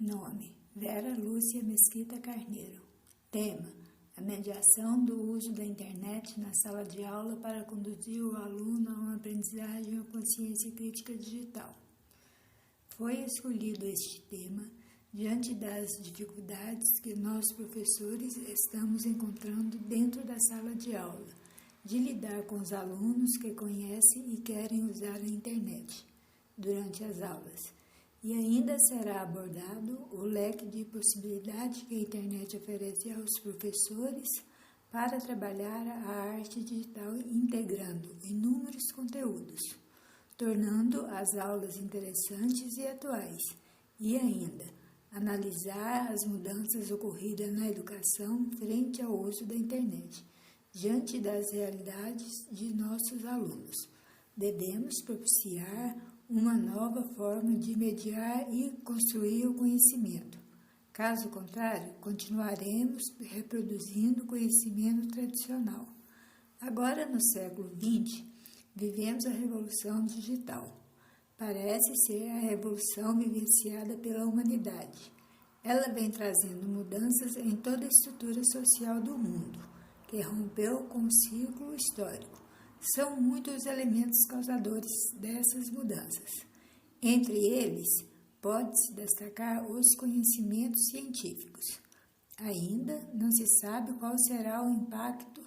Nome: Vera Lúcia Mesquita Carneiro. Tema: a mediação do uso da internet na sala de aula para conduzir o aluno a uma aprendizagem ou consciência crítica digital. Foi escolhido este tema diante das dificuldades que nós, professores, estamos encontrando dentro da sala de aula, de lidar com os alunos que conhecem e querem usar a internet durante as aulas. E ainda será abordado o leque de possibilidades que a internet oferece aos professores para trabalhar a arte digital integrando inúmeros conteúdos, tornando as aulas interessantes e atuais. E ainda, analisar as mudanças ocorridas na educação frente ao uso da internet, diante das realidades de nossos alunos. Devemos propiciar uma nova forma de mediar e construir o conhecimento. Caso contrário, continuaremos reproduzindo o conhecimento tradicional. Agora, no século XX, vivemos a revolução digital. Parece ser a revolução vivenciada pela humanidade. Ela vem trazendo mudanças em toda a estrutura social do mundo, que rompeu com o ciclo histórico. São muitos os elementos causadores dessas mudanças. Entre eles, pode-se destacar os conhecimentos científicos. Ainda não se sabe qual será o impacto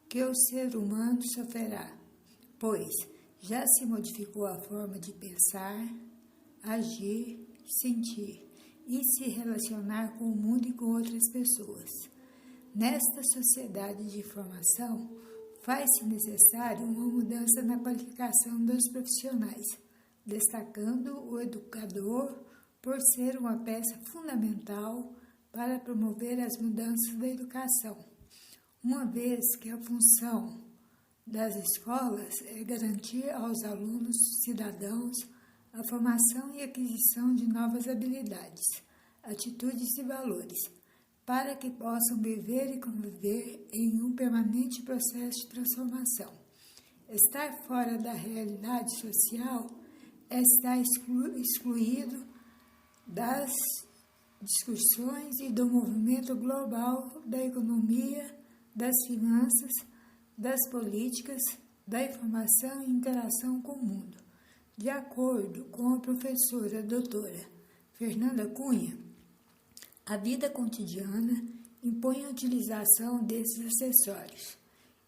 que o ser humano sofrerá, pois já se modificou a forma de pensar, agir, sentir e se relacionar com o mundo e com outras pessoas. Nesta sociedade de informação, faz-se necessário uma mudança na qualificação dos profissionais, destacando o educador por ser uma peça fundamental para promover as mudanças da educação, uma vez que a função das escolas é garantir aos alunos cidadãos a formação e aquisição de novas habilidades, atitudes e valores, para que possam viver e conviver em um permanente processo de transformação. Estar fora da realidade social é estar excluído das discussões e do movimento global da economia, das finanças, das políticas, da informação e interação com o mundo. De acordo com a professora doutora Fernanda Cunha, a vida cotidiana impõe a utilização desses acessórios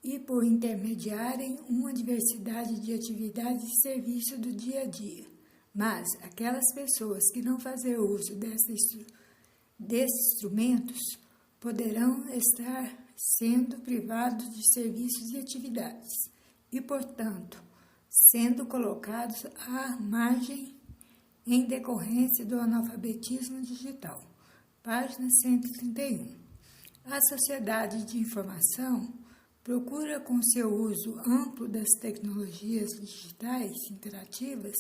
e, por intermediarem uma diversidade de atividades e serviços do dia a dia. Mas aquelas pessoas que não fazem uso desses instrumentos poderão estar sendo privados de serviços e atividades e, portanto, sendo colocados à margem em decorrência do analfabetismo digital. Página 131. A sociedade de informação procura, com seu uso amplo das tecnologias digitais interativas,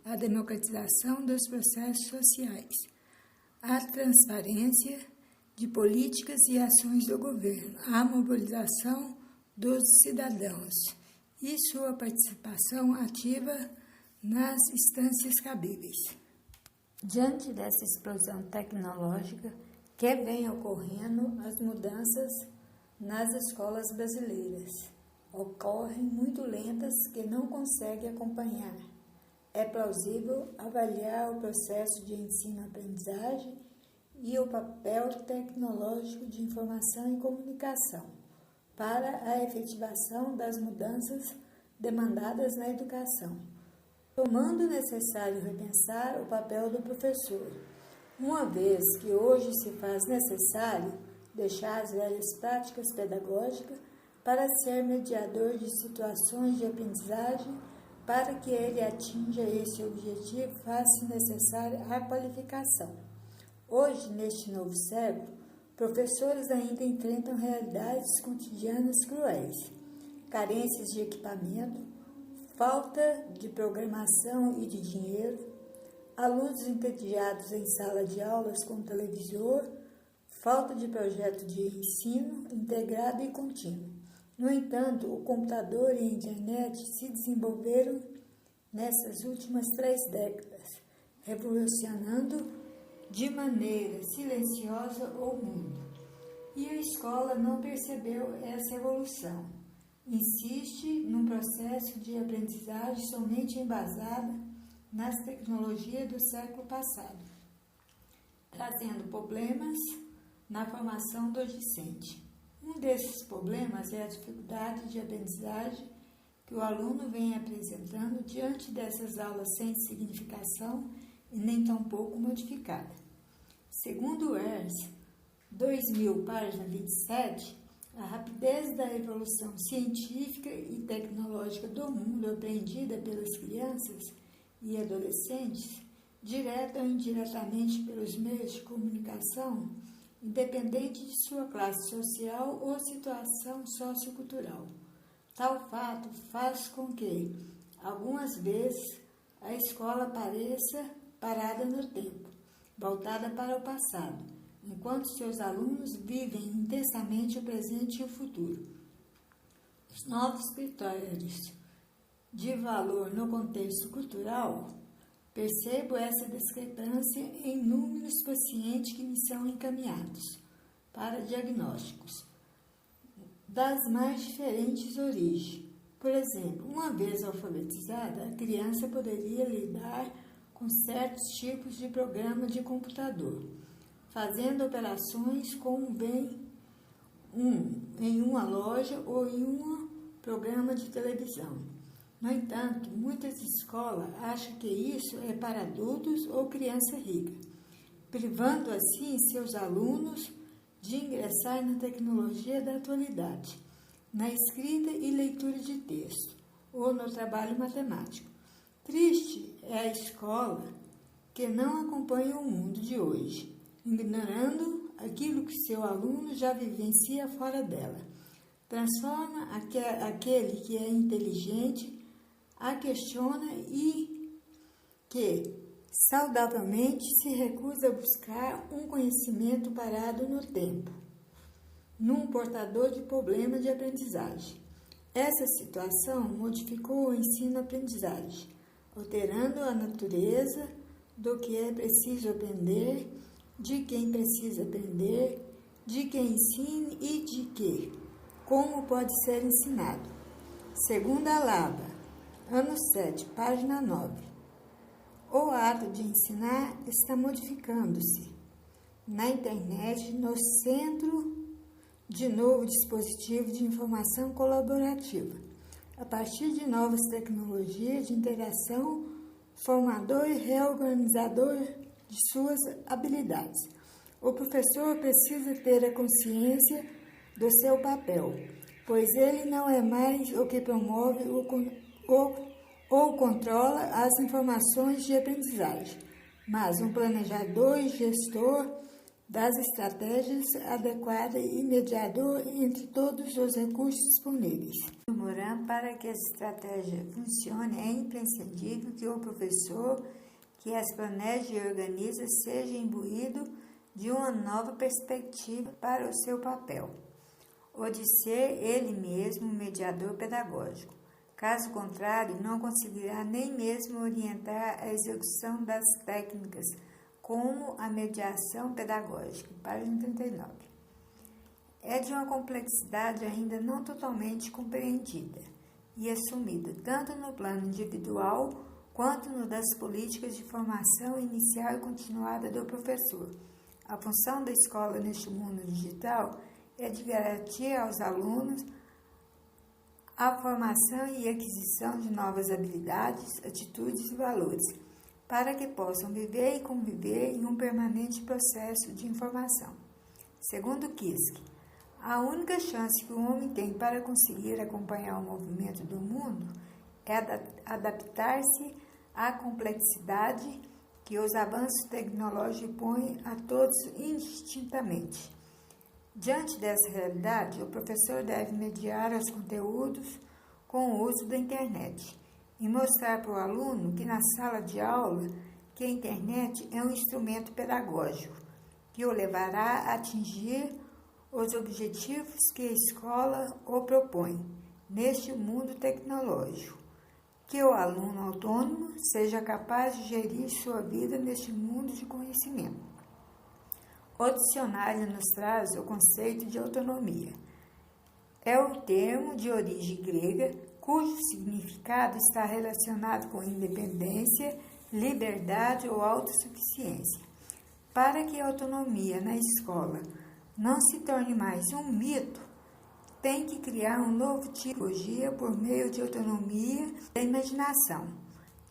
a democratização dos processos sociais, a transparência de políticas e ações do governo, a mobilização dos cidadãos e sua participação ativa nas instâncias cabíveis. Diante dessa explosão tecnológica que vem ocorrendo, as mudanças nas escolas brasileiras ocorrem muito lentas que não conseguem acompanhar. É plausível avaliar o processo de ensino-aprendizagem e o papel tecnológico de informação e comunicação para a efetivação das mudanças demandadas na educação, tomando necessário repensar o papel do professor, uma vez que hoje se faz necessário deixar as velhas práticas pedagógicas para ser mediador de situações de aprendizagem. Para que ele atinja esse objetivo, faz-se necessária a qualificação. Hoje, neste novo século, professores ainda enfrentam realidades cotidianas cruéis, carências de equipamento, falta de programação e de dinheiro, alunos entediados em sala de aulas com televisor, falta de projeto de ensino integrado e contínuo. No entanto, o computador e a internet se desenvolveram nessas últimas 3 décadas, revolucionando de maneira silenciosa o mundo. E a escola não percebeu essa evolução. Insiste num processo de aprendizagem somente embasada nas tecnologias do século passado, trazendo problemas na formação do discente. Um desses problemas é a dificuldade de aprendizagem que o aluno vem apresentando diante dessas aulas sem significação e nem tampouco modificada. Segundo o ERS 2000, página 27, a rapidez da evolução científica e tecnológica do mundo apreendida pelas crianças e adolescentes, direta ou indiretamente pelos meios de comunicação, independente de sua classe social ou situação sociocultural. Tal fato faz com que, algumas vezes, a escola pareça parada no tempo, voltada para o passado, enquanto seus alunos vivem intensamente o presente e o futuro. Os novos critérios de valor no contexto cultural, percebo essa discrepância em números pacientes que me são encaminhados para diagnósticos das mais diferentes origens. Por exemplo, uma vez alfabetizada, a criança poderia lidar com certos tipos de programa de computador, fazendo operações como vem em uma loja ou em um programa de televisão. No entanto, muitas escolas acham que isso é para adultos ou criança rica, privando assim seus alunos de ingressar na tecnologia da atualidade, na escrita e leitura de texto, ou no trabalho matemático. Triste é a escola que não acompanha o mundo de hoje, ignorando aquilo que seu aluno já vivencia fora dela. Transforma aquele que é inteligente, a questiona e que saudavelmente se recusa a buscar um conhecimento parado no tempo, num portador de problema de aprendizagem. Essa situação modificou o ensino-aprendizagem, alterando a natureza do que é preciso aprender, de quem precisa aprender, de quem ensine e de que, como pode ser ensinado. Segundo a Laba, ano 7, página 9. O ato de ensinar está modificando-se na internet, no centro de novo dispositivo de informação colaborativa, a partir de novas tecnologias de interação, formador e reorganizador de suas habilidades. O professor precisa ter a consciência do seu papel, pois ele não é mais o que promove ou controla as informações de aprendizagem, mas um planejador e gestor das estratégias adequadas e mediador entre todos os recursos disponíveis. No Moran, para que essa estratégia funcione, é imprescindível que o professor que as planeja e organiza seja imbuído de uma nova perspectiva para o seu papel, ou de ser ele mesmo um mediador pedagógico. Caso contrário, não conseguirá nem mesmo orientar a execução das técnicas, como a mediação pedagógica. Página 39. É de uma complexidade ainda não totalmente compreendida e assumida, tanto no plano individual quanto no das políticas de formação inicial e continuada do professor. A função da escola neste mundo digital é de garantir aos alunos a formação e aquisição de novas habilidades, atitudes e valores, para que possam viver e conviver em um permanente processo de informação. Segundo Kiske, a única chance que o homem tem para conseguir acompanhar o movimento do mundo é adaptar-se à complexidade que os avanços tecnológicos põem a todos indistintamente. Diante dessa realidade, o professor deve mediar os conteúdos com o uso da internet e mostrar para o aluno que na sala de aula que a internet é um instrumento pedagógico que o levará a atingir os objetivos que a escola o propõe neste mundo tecnológico, que o aluno autônomo seja capaz de gerir sua vida neste mundo de conhecimento. O dicionário nos traz o conceito de autonomia. É o termo de origem grega, cujo significado está relacionado com independência, liberdade ou autossuficiência. Para que a autonomia na escola não se torne mais um mito, tem que criar um novo tipo de pedagogia por meio de autonomia da imaginação,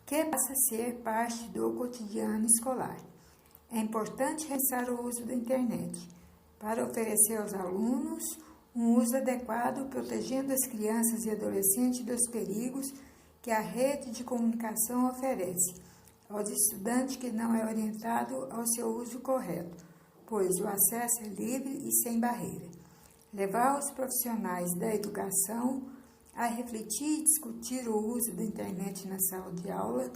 que passa a ser parte do cotidiano escolar. É importante pensar o uso da internet para oferecer aos alunos um uso adequado, protegendo as crianças e adolescentes dos perigos que a rede de comunicação oferece aos estudantes que não é orientado ao seu uso correto, pois o acesso é livre e sem barreira. Levar os profissionais da educação a refletir e discutir o uso da internet na sala de aula,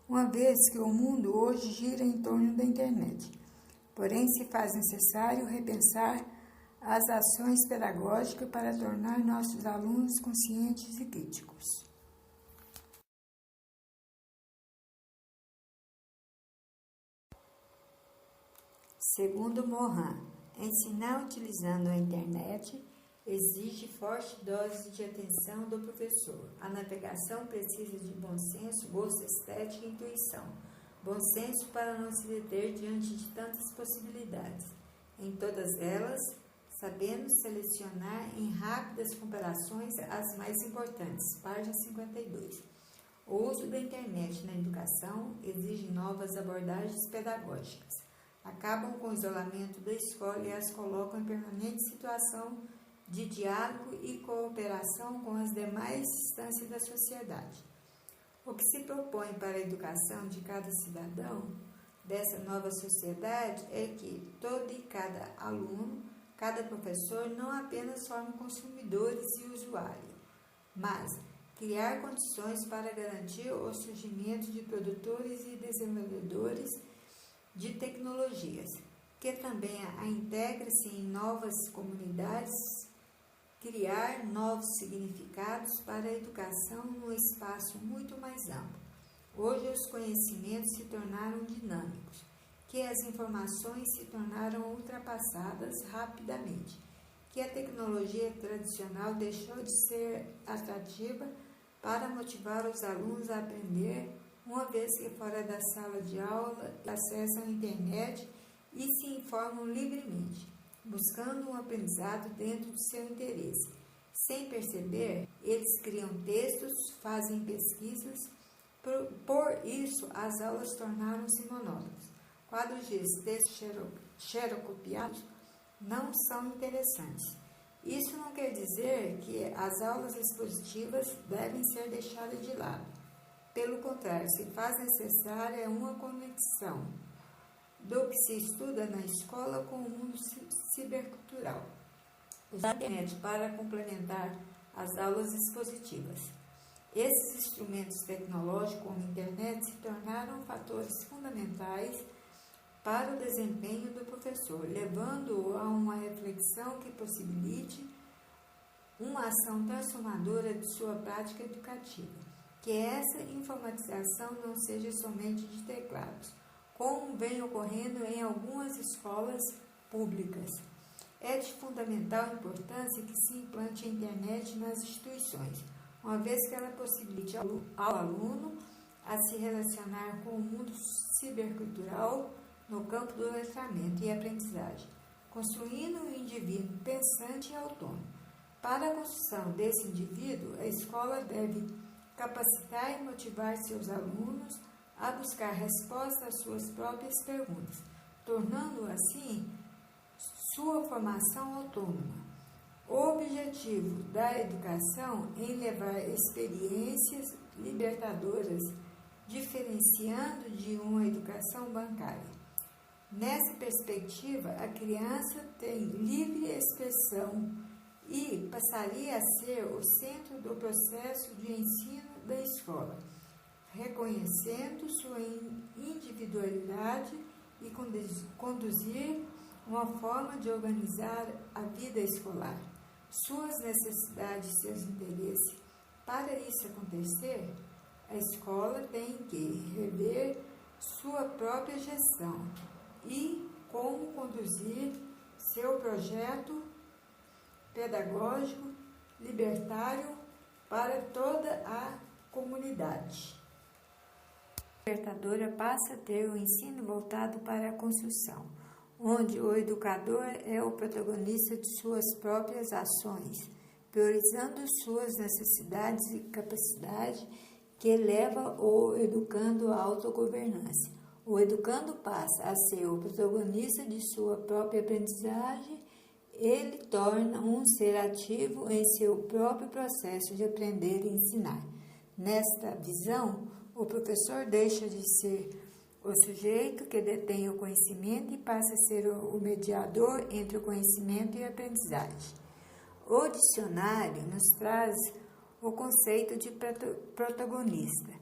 uma vez que o mundo hoje gira em torno da internet. Porém, se faz necessário repensar as ações pedagógicas para tornar nossos alunos conscientes e críticos. Segundo Mohan, ensinar utilizando a internet exige forte dose de atenção do professor. A navegação precisa de bom senso, gosto estético e intuição. Bom senso para não se deter diante de tantas possibilidades. Em todas elas, sabendo selecionar em rápidas comparações as mais importantes. Página 52. O uso da internet na educação exige novas abordagens pedagógicas. Acabam com o isolamento da escola e as colocam em permanente situação de diálogo e cooperação com as demais instâncias da sociedade. O que se propõe para a educação de cada cidadão dessa nova sociedade é que todo e cada aluno, cada professor não apenas forme consumidores e usuários, mas criar condições para garantir o surgimento de produtores e desenvolvedores de tecnologias, que também a integra-se em novas comunidades, criar novos significados para a educação num espaço muito mais amplo. Hoje os conhecimentos se tornaram dinâmicos, que as informações se tornaram ultrapassadas rapidamente, que a tecnologia tradicional deixou de ser atrativa para motivar os alunos a aprender, uma vez que fora da sala de aula acessam a internet e se informam livremente, buscando um aprendizado dentro do seu interesse. Sem perceber, eles criam textos, fazem pesquisas, por isso as aulas tornaram-se monótonas. Quadros de textos xerocopiados não são interessantes. Isso não quer dizer que as aulas expositivas devem ser deixadas de lado. Pelo contrário, se faz necessária uma conexão do que se estuda na escola com o mundo cibercultural. Usar a internet para complementar as aulas expositivas. Esses instrumentos tecnológicos, como a internet, se tornaram fatores fundamentais para o desempenho do professor, levando-o a uma reflexão que possibilite uma ação transformadora de sua prática educativa. Que essa informatização não seja somente de teclados, como vem ocorrendo em algumas escolas públicas. É de fundamental importância que se implante a internet nas instituições, uma vez que ela possibilite ao aluno a se relacionar com o mundo cibercultural no campo do letramento e aprendizagem, construindo um indivíduo pensante e autônomo. Para a construção desse indivíduo, a escola deve capacitar e motivar seus alunos a buscar respostas às suas próprias perguntas, tornando assim sua formação autônoma. O objetivo da educação é levar experiências libertadoras, diferenciando de uma educação bancária. Nessa perspectiva, a criança tem livre expressão e passaria a ser o centro do processo de ensino da escola, reconhecendo sua individualidade e conduzir uma forma de organizar a vida escolar, suas necessidades e seus interesses. Para isso acontecer, A escola tem que rever sua própria gestão e como conduzir seu projeto pedagógico libertário para toda a comunidade. A libertadora passa a ter o ensino voltado para a construção, onde o educador é o protagonista de suas próprias ações, priorizando suas necessidades e capacidade, que eleva o educando à autogovernança. O educando passa a ser o protagonista de sua própria aprendizagem, ele torna um ser ativo em seu próprio processo de aprender e ensinar. Nesta visão, o professor deixa de ser o sujeito que detém o conhecimento e passa a ser o mediador entre o conhecimento e a aprendizagem. O dicionário nos traz o conceito de protagonista.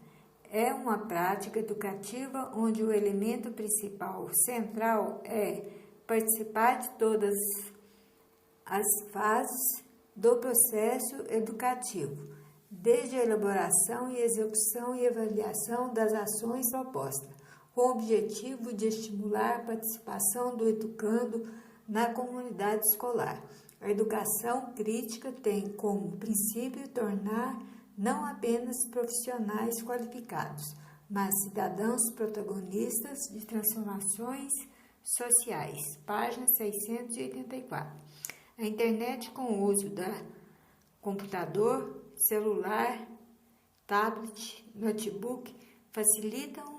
É uma prática educativa onde o elemento principal, central, é participar de todas as fases do processo educativo, desde a elaboração e execução e avaliação das ações propostas, com o objetivo de estimular a participação do educando na comunidade escolar. A educação crítica tem como princípio tornar não apenas profissionais qualificados, mas cidadãos protagonistas de transformações sociais. Página 684. A internet, com o uso da computador, celular, tablet, notebook, facilitam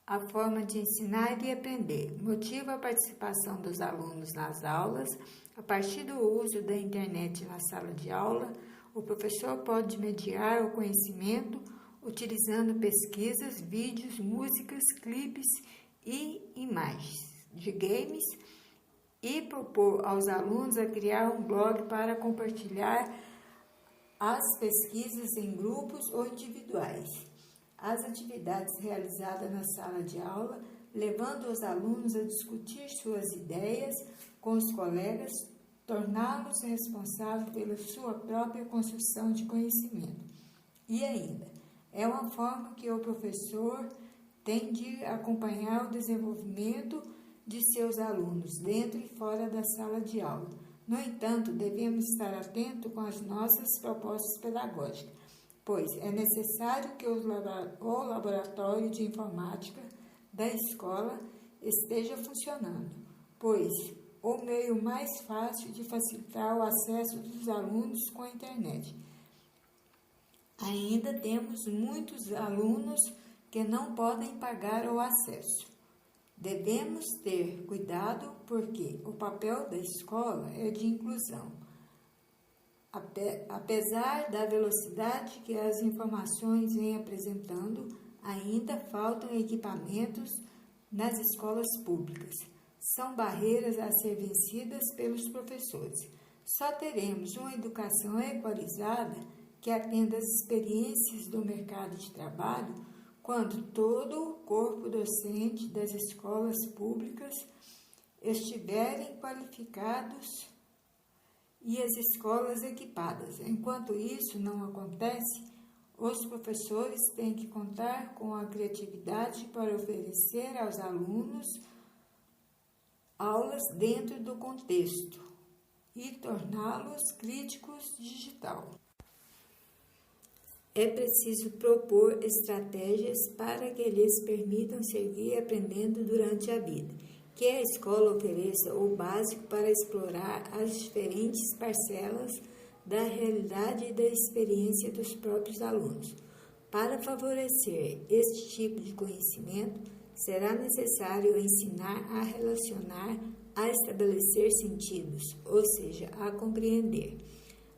a forma de ensinar e aprender, motiva a participação dos alunos nas aulas. A partir do uso da internet na sala de aula, o professor pode mediar o conhecimento utilizando pesquisas, vídeos, músicas, clipes e imagens de games e propor aos alunos a criar um blog para compartilhar as pesquisas em grupos ou individuais. As atividades realizadas na sala de aula, levando os alunos a discutir suas ideias com os colegas, torná-los responsáveis pela sua própria construção de conhecimento. E ainda, é uma forma que o professor tem de acompanhar o desenvolvimento de seus alunos dentro e fora da sala de aula. No entanto, devemos estar atentos com as nossas propostas pedagógicas, pois é necessário que o laboratório de informática da escola esteja funcionando, pois o meio mais fácil de facilitar o acesso dos alunos com a internet. Ainda temos muitos alunos que não podem pagar o acesso. Devemos ter cuidado porque o papel da escola é de inclusão. Apesar da velocidade que as informações vêm apresentando, ainda faltam equipamentos nas escolas públicas. São barreiras a ser vencidas pelos professores. Só teremos uma educação equalizada que atenda às experiências do mercado de trabalho quando todo o corpo docente das escolas públicas estiverem qualificados e as escolas equipadas. Enquanto isso não acontece, os professores têm que contar com a criatividade para oferecer aos alunos aulas dentro do contexto e torná-los críticos digital. É preciso propor estratégias para que lhes permitam seguir aprendendo durante a vida, que a escola ofereça o básico para explorar as diferentes parcelas da realidade e da experiência dos próprios alunos. Para favorecer este tipo de conhecimento, será necessário ensinar a relacionar, a estabelecer sentidos, ou seja, a compreender.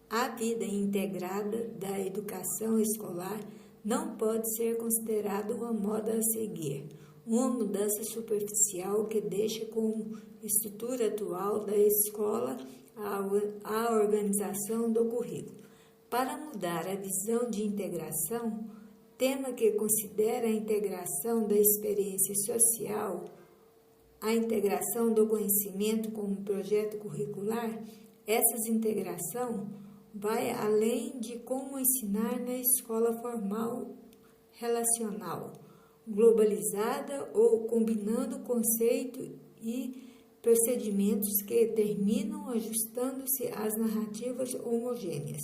A vida integrada da educação escolar não pode ser considerada uma moda a seguir, uma mudança superficial que deixa como estrutura atual da escola a organização do currículo. Para mudar a visão de integração, tema que considera a integração da experiência social, a integração do conhecimento como projeto curricular, essa integração vai além de como ensinar na escola formal relacional, globalizada ou combinando conceito e procedimentos que terminam ajustando-se às narrativas homogêneas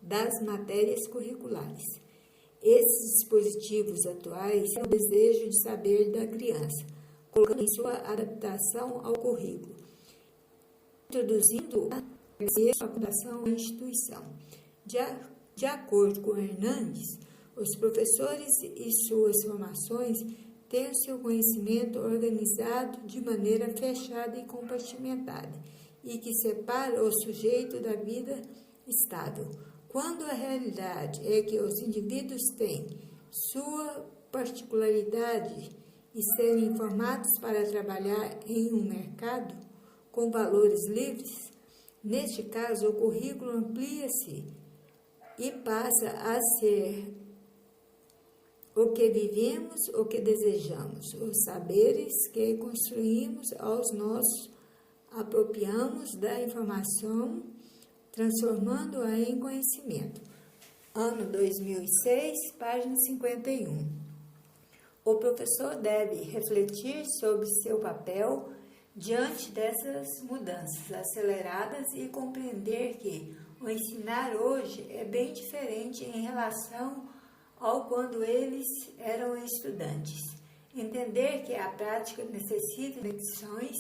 das matérias curriculares. Esses dispositivos atuais são o desejo de saber da criança, colocando em sua adaptação ao currículo, introduzindo a adaptação à instituição. De acordo com Hernandes, os professores e suas formações têm o seu conhecimento organizado de maneira fechada e compartimentada, e que separa o sujeito da vida estável, quando a realidade é que os indivíduos têm sua particularidade e serem informados para trabalhar em um mercado com valores livres. Neste caso, o currículo amplia-se e passa a ser o que vivemos, o que desejamos, os saberes que construímos aos nossos, apropriamos da informação, transformando-a em conhecimento. Ano 2006, página 51. O professor deve refletir sobre seu papel diante dessas mudanças aceleradas e compreender que o ensinar hoje é bem diferente em relação ao quando eles eram estudantes. Entender que a prática necessita de conexões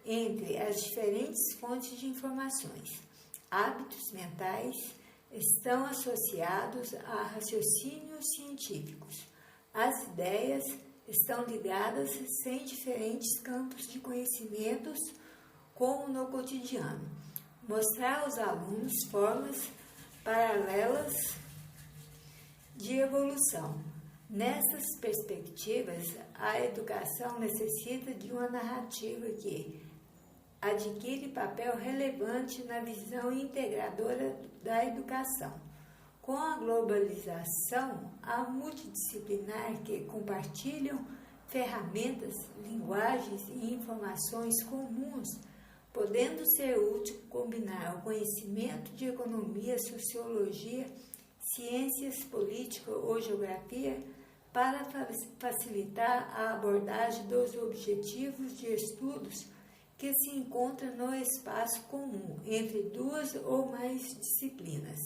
entre as diferentes fontes de informações. Hábitos mentais estão associados a raciocínios científicos. As ideias estão ligadas em diferentes campos de conhecimentos, como no cotidiano. Mostrar aos alunos formas paralelas de evolução. Nessas perspectivas, a educação necessita de uma narrativa que adquire papel relevante na visão integradora da educação. Com a globalização, a multidisciplinar que compartilham ferramentas, linguagens e informações comuns, podendo ser útil combinar o conhecimento de economia, sociologia, ciências, política ou geografia para facilitar a abordagem dos objetivos de estudos que se encontram no espaço comum entre duas ou mais disciplinas.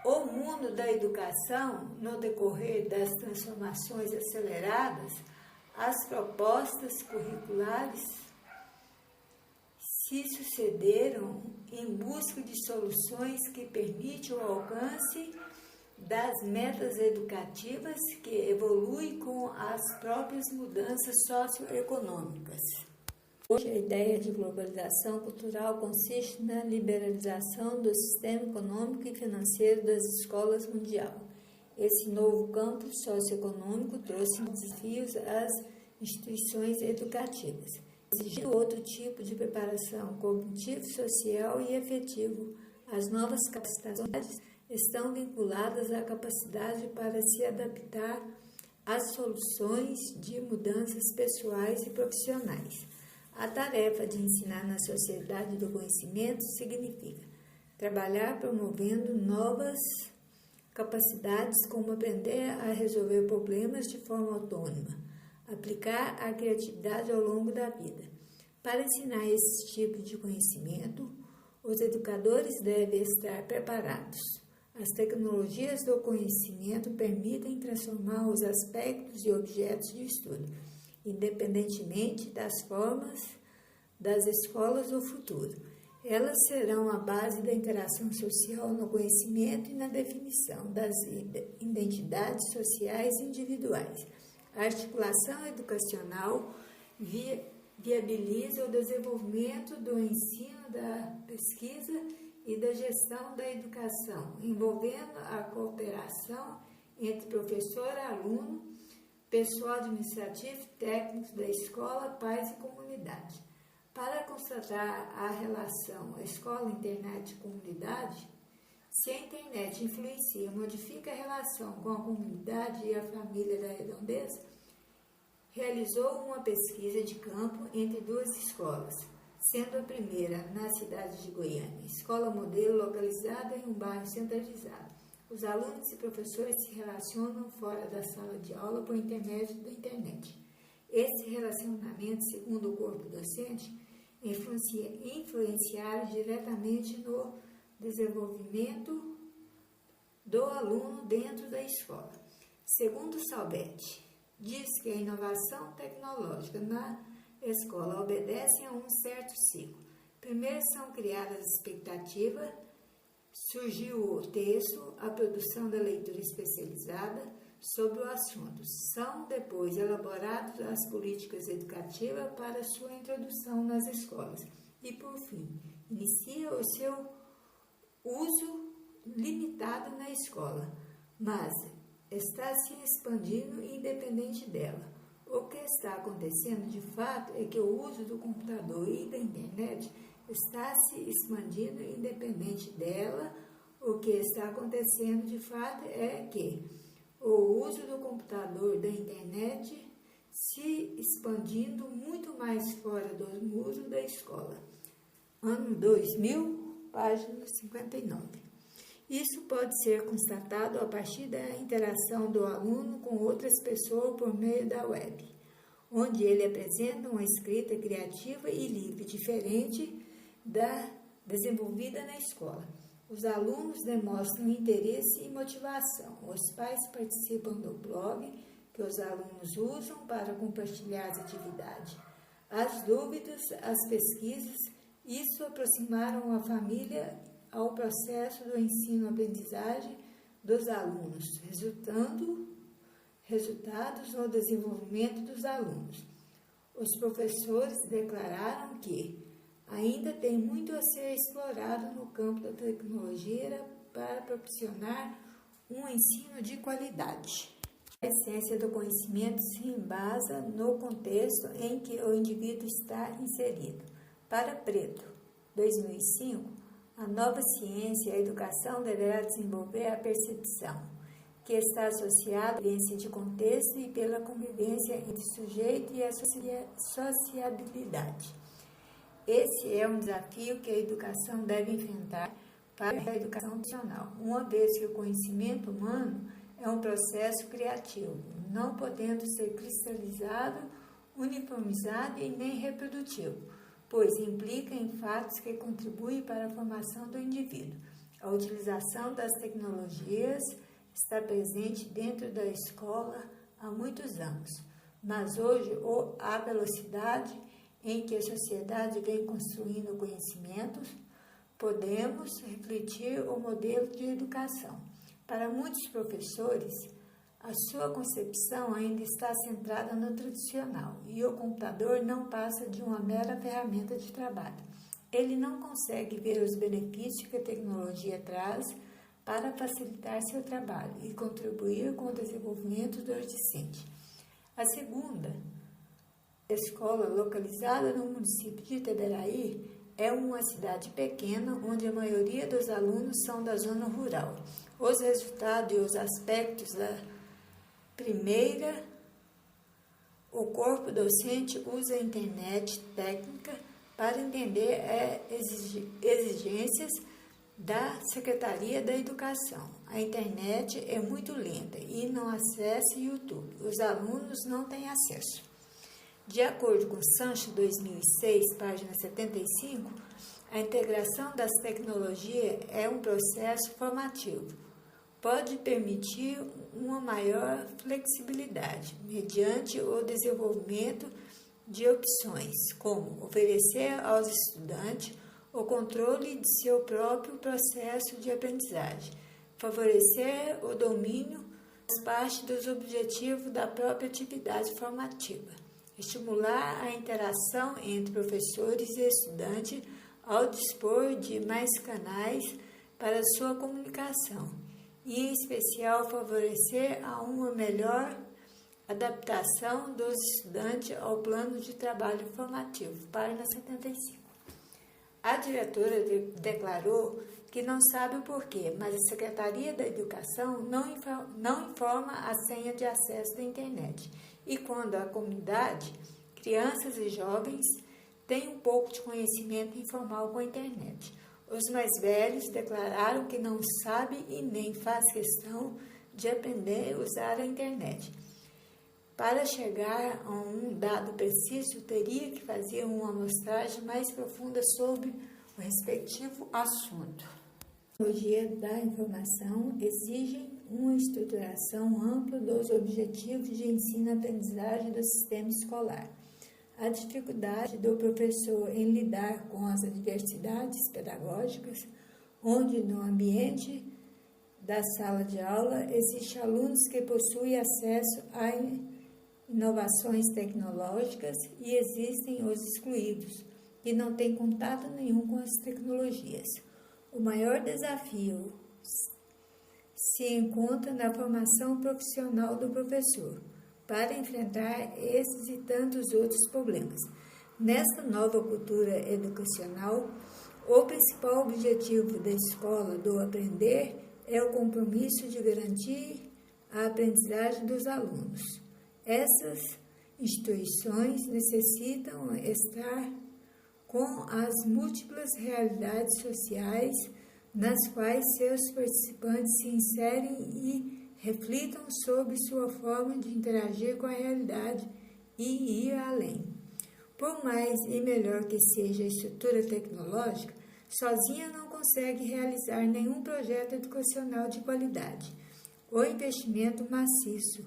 O mundo da educação, no decorrer das transformações aceleradas, as propostas curriculares se sucederam em busca de soluções que permitem o alcance das metas educativas que evoluem com as próprias mudanças socioeconômicas. Hoje, a ideia de globalização cultural consiste na liberalização do sistema econômico e financeiro das escolas mundial. Esse novo campo socioeconômico trouxe desafios às instituições educativas, exigindo outro tipo de preparação cognitivo, social e efetivo. As novas capacitações estão vinculadas à capacidade para se adaptar às soluções de mudanças pessoais e profissionais. A tarefa de ensinar na sociedade do conhecimento significa trabalhar promovendo novas capacidades, como aprender a resolver problemas de forma autônoma, aplicar a criatividade ao longo da vida. Para ensinar esse tipo de conhecimento, os educadores devem estar preparados. As tecnologias do conhecimento permitem transformar os aspectos e objetos de estudo, independentemente das formas das escolas do futuro. Elas serão a base da interação social no conhecimento e na definição das identidades sociais individuais. A articulação educacional viabiliza o desenvolvimento do ensino, da pesquisa e da gestão da educação, envolvendo a cooperação entre professor e aluno, pessoal administrativo e técnico da escola, pais e comunidade. Para constatar a relação escola, internet e comunidade, se a internet influencia, modifica a relação com a comunidade e a família da redondeza, realizou uma pesquisa de campo entre duas escolas, sendo a primeira na cidade de Goiânia, escola modelo localizada em um bairro centralizado. Os alunos e professores se relacionam fora da sala de aula por intermédio da internet. Esse relacionamento, segundo o corpo docente, influenciaram diretamente no desenvolvimento do aluno dentro da escola. Segundo Salvetti, diz que a inovação tecnológica na escola obedece a um certo ciclo. Primeiro são criadas expectativas, surgiu o texto, a produção da leitura especializada sobre o assunto. São depois elaboradas as políticas educativas para sua introdução nas escolas. E, por fim, inicia o seu uso limitado na escola, mas está se expandindo independente dela. O que está acontecendo de fato é que o uso do computador e da internet está se expandindo independente dela. O que está acontecendo de fato é que o uso do computador e da internet se expandindo muito mais fora dos muros da escola. Ano 2000, página 59. Isso pode ser constatado a partir da interação do aluno com outras pessoas por meio da web, onde ele apresenta uma escrita criativa e livre, diferente da desenvolvida na escola. Os alunos demonstram interesse e motivação. Os pais participam do blog que os alunos usam para compartilhar as atividades. As dúvidas, as pesquisas, isso aproximaram a família ao processo do ensino-aprendizagem dos alunos, resultados no desenvolvimento dos alunos. Os professores declararam que ainda tem muito a ser explorado no campo da tecnologia para proporcionar um ensino de qualidade. A essência do conhecimento se embasa no contexto em que o indivíduo está inserido. Para Preto, 2005, a nova ciência e a educação deverá desenvolver a percepção, que está associada à experiência de contexto e pela convivência entre o sujeito e a sociabilidade. Esse é um desafio que a educação deve enfrentar para a educação tradicional, uma vez que o conhecimento humano é um processo criativo, não podendo ser cristalizado, uniformizado e nem reprodutivo, pois implica em fatos que contribuem para a formação do indivíduo. A utilização das tecnologias está presente dentro da escola há muitos anos, mas hoje a velocidade em que a sociedade vem construindo conhecimentos, podemos refletir o modelo de educação. Para muitos professores, a sua concepção ainda está centrada no tradicional e o computador não passa de uma mera ferramenta de trabalho. Ele não consegue ver os benefícios que a tecnologia traz para facilitar seu trabalho e contribuir com o desenvolvimento do discente. A segunda escola, localizada no município de Itaberaí, é uma cidade pequena onde a maioria dos alunos são da zona rural. Os resultados e os aspectos da primeira, o corpo docente usa a internet técnica para entender as exigências da Secretaria da Educação. A internet é muito lenta e não acessa YouTube. Os alunos não têm acesso. De acordo com Sancho, 2006, página 75, a integração das tecnologias é um processo formativo. Pode permitir uma maior flexibilidade, mediante o desenvolvimento de opções, como oferecer aos estudantes o controle de seu próprio processo de aprendizagem, favorecer o domínio das partes dos objetivos da própria atividade formativa, estimular a interação entre professores e estudantes ao dispor de mais canais para sua comunicação, e, em especial, favorecer a uma melhor adaptação dos estudantes ao plano de trabalho formativo. Página 75. A diretora declarou que não sabe o porquê, mas a Secretaria da Educação não informa a senha de acesso da internet. E quando a comunidade, crianças e jovens, têm um pouco de conhecimento informal com a internet. Os mais velhos declararam que não sabe e nem faz questão de aprender a usar a internet. Para chegar a um dado preciso, teria que fazer uma amostragem mais profunda sobre o respectivo assunto. A tecnologia da informação exige uma estruturação ampla dos objetivos de ensino-aprendizagem do sistema escolar. A dificuldade do professor em lidar com as adversidades pedagógicas, onde no ambiente da sala de aula existem alunos que possuem acesso a inovações tecnológicas e existem os excluídos, que não têm contato nenhum com as tecnologias. O maior desafio se encontra na formação profissional do professor, para enfrentar esses e tantos outros problemas. Nesta nova cultura educacional, o principal objetivo da escola do aprender é o compromisso de garantir a aprendizagem dos alunos. Essas instituições necessitam estar com as múltiplas realidades sociais nas quais seus participantes se inserem e reflitam sobre sua forma de interagir com a realidade e ir além. Por mais e melhor que seja a estrutura tecnológica, sozinha não consegue realizar nenhum projeto educacional de qualidade. O investimento maciço,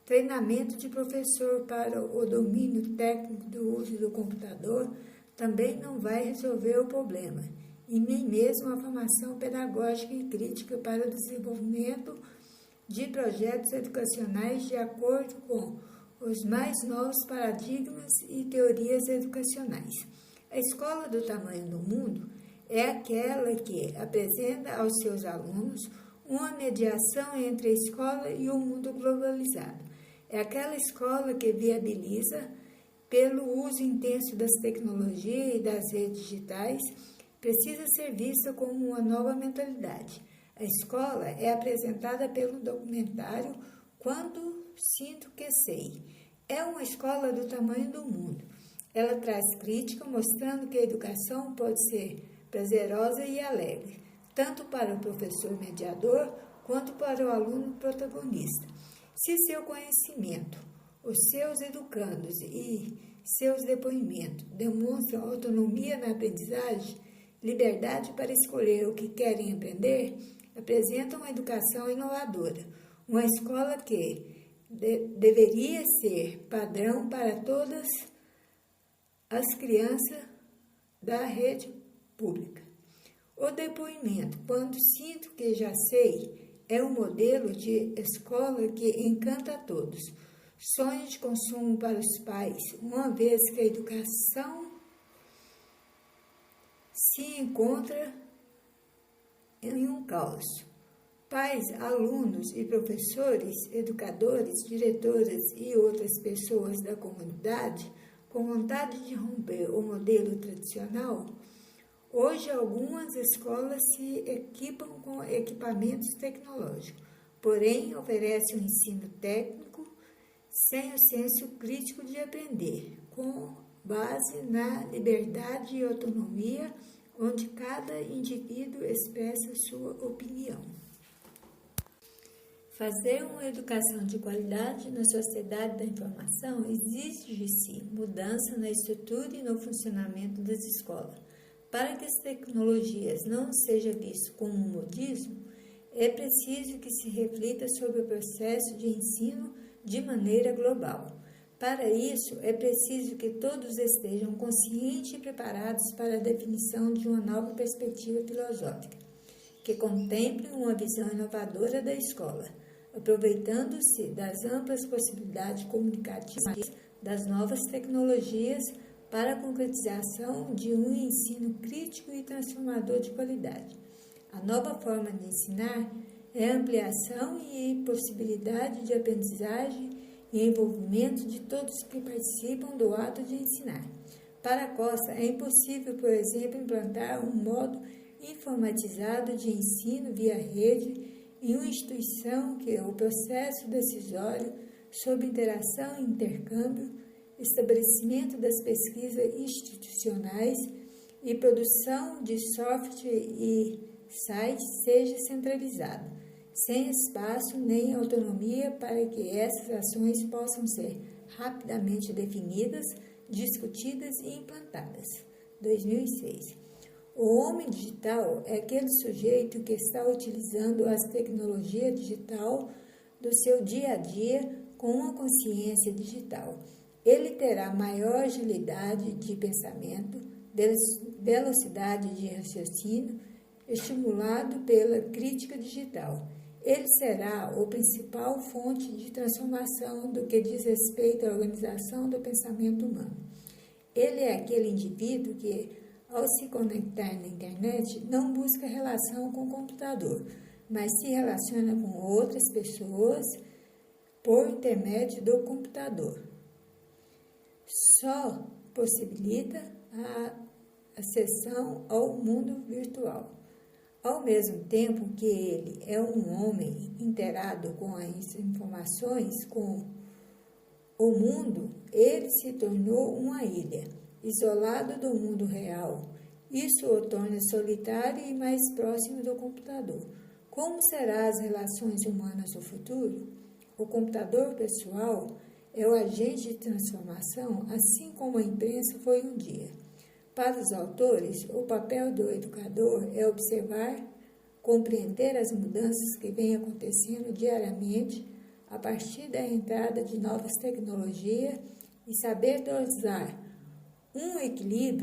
treinamento de professor para o domínio técnico do uso do computador também não vai resolver o problema, e nem mesmo a formação pedagógica e crítica para o desenvolvimento de projetos educacionais de acordo com os mais novos paradigmas e teorias educacionais. A escola do tamanho do mundo é aquela que apresenta aos seus alunos uma mediação entre a escola e o mundo globalizado. É aquela escola que viabiliza, pelo uso intenso das tecnologias e das redes digitais, precisa ser vista como uma nova mentalidade. A escola é apresentada pelo documentário Quando Sinto Que Sei. É uma escola do tamanho do mundo. Ela traz crítica mostrando que a educação pode ser prazerosa e alegre, tanto para o professor mediador quanto para o aluno protagonista. Se seu conhecimento, os seus educandos e seus depoimentos demonstram autonomia na aprendizagem, liberdade para escolher o que querem aprender, apresentam uma educação inovadora, uma escola que deveria ser padrão para todas as crianças da rede pública. O depoimento, quando sinto que já sei, é um modelo de escola que encanta a todos. Sonho de consumo para os pais, uma vez que a educação se encontra em um caos. Pais, alunos e professores, educadores, diretoras e outras pessoas da comunidade, com vontade de romper o modelo tradicional, hoje algumas escolas se equipam com equipamentos tecnológicos, porém oferecem um ensino técnico sem o senso crítico de aprender, com base na liberdade e autonomia, onde cada indivíduo expressa sua opinião. Fazer uma educação de qualidade na sociedade da informação exige-se mudança na estrutura e no funcionamento das escolas. Para que as tecnologias não sejam vistas como um modismo, é preciso que se reflita sobre o processo de ensino de maneira global. Para isso, é preciso que todos estejam conscientes e preparados para a definição de uma nova perspectiva filosófica, que contemple uma visão inovadora da escola, aproveitando-se das amplas possibilidades comunicativas das novas tecnologias para a concretização de um ensino crítico e transformador de qualidade. A nova forma de ensinar é a ampliação e possibilidade de aprendizagem e envolvimento de todos que participam do ato de ensinar. Para a Costa, é impossível, por exemplo, implantar um modo informatizado de ensino via rede em uma instituição que o processo decisório sobre interação e intercâmbio, estabelecimento das pesquisas institucionais e produção de software e sites seja centralizada, sem espaço nem autonomia para que essas ações possam ser rapidamente definidas, discutidas e implantadas. 2006. O homem digital é aquele sujeito que está utilizando as tecnologias digital do seu dia a dia com uma consciência digital. Ele terá maior agilidade de pensamento, velocidade de raciocínio, estimulado pela crítica digital. Ele será a principal fonte de transformação do que diz respeito à organização do pensamento humano. Ele é aquele indivíduo que, ao se conectar na internet, não busca relação com o computador, mas se relaciona com outras pessoas por intermédio do computador. Só possibilita a acessão ao mundo virtual. Ao mesmo tempo que ele é um homem inteirado com as informações, com o mundo, ele se tornou uma ilha, isolado do mundo real. Isso o torna solitário e mais próximo do computador. Como serão as relações humanas no futuro? O computador pessoal é o agente de transformação, assim como a imprensa foi um dia. Para os autores, o papel do educador é observar, compreender as mudanças que vêm acontecendo diariamente a partir da entrada de novas tecnologias e saber dosar um equilíbrio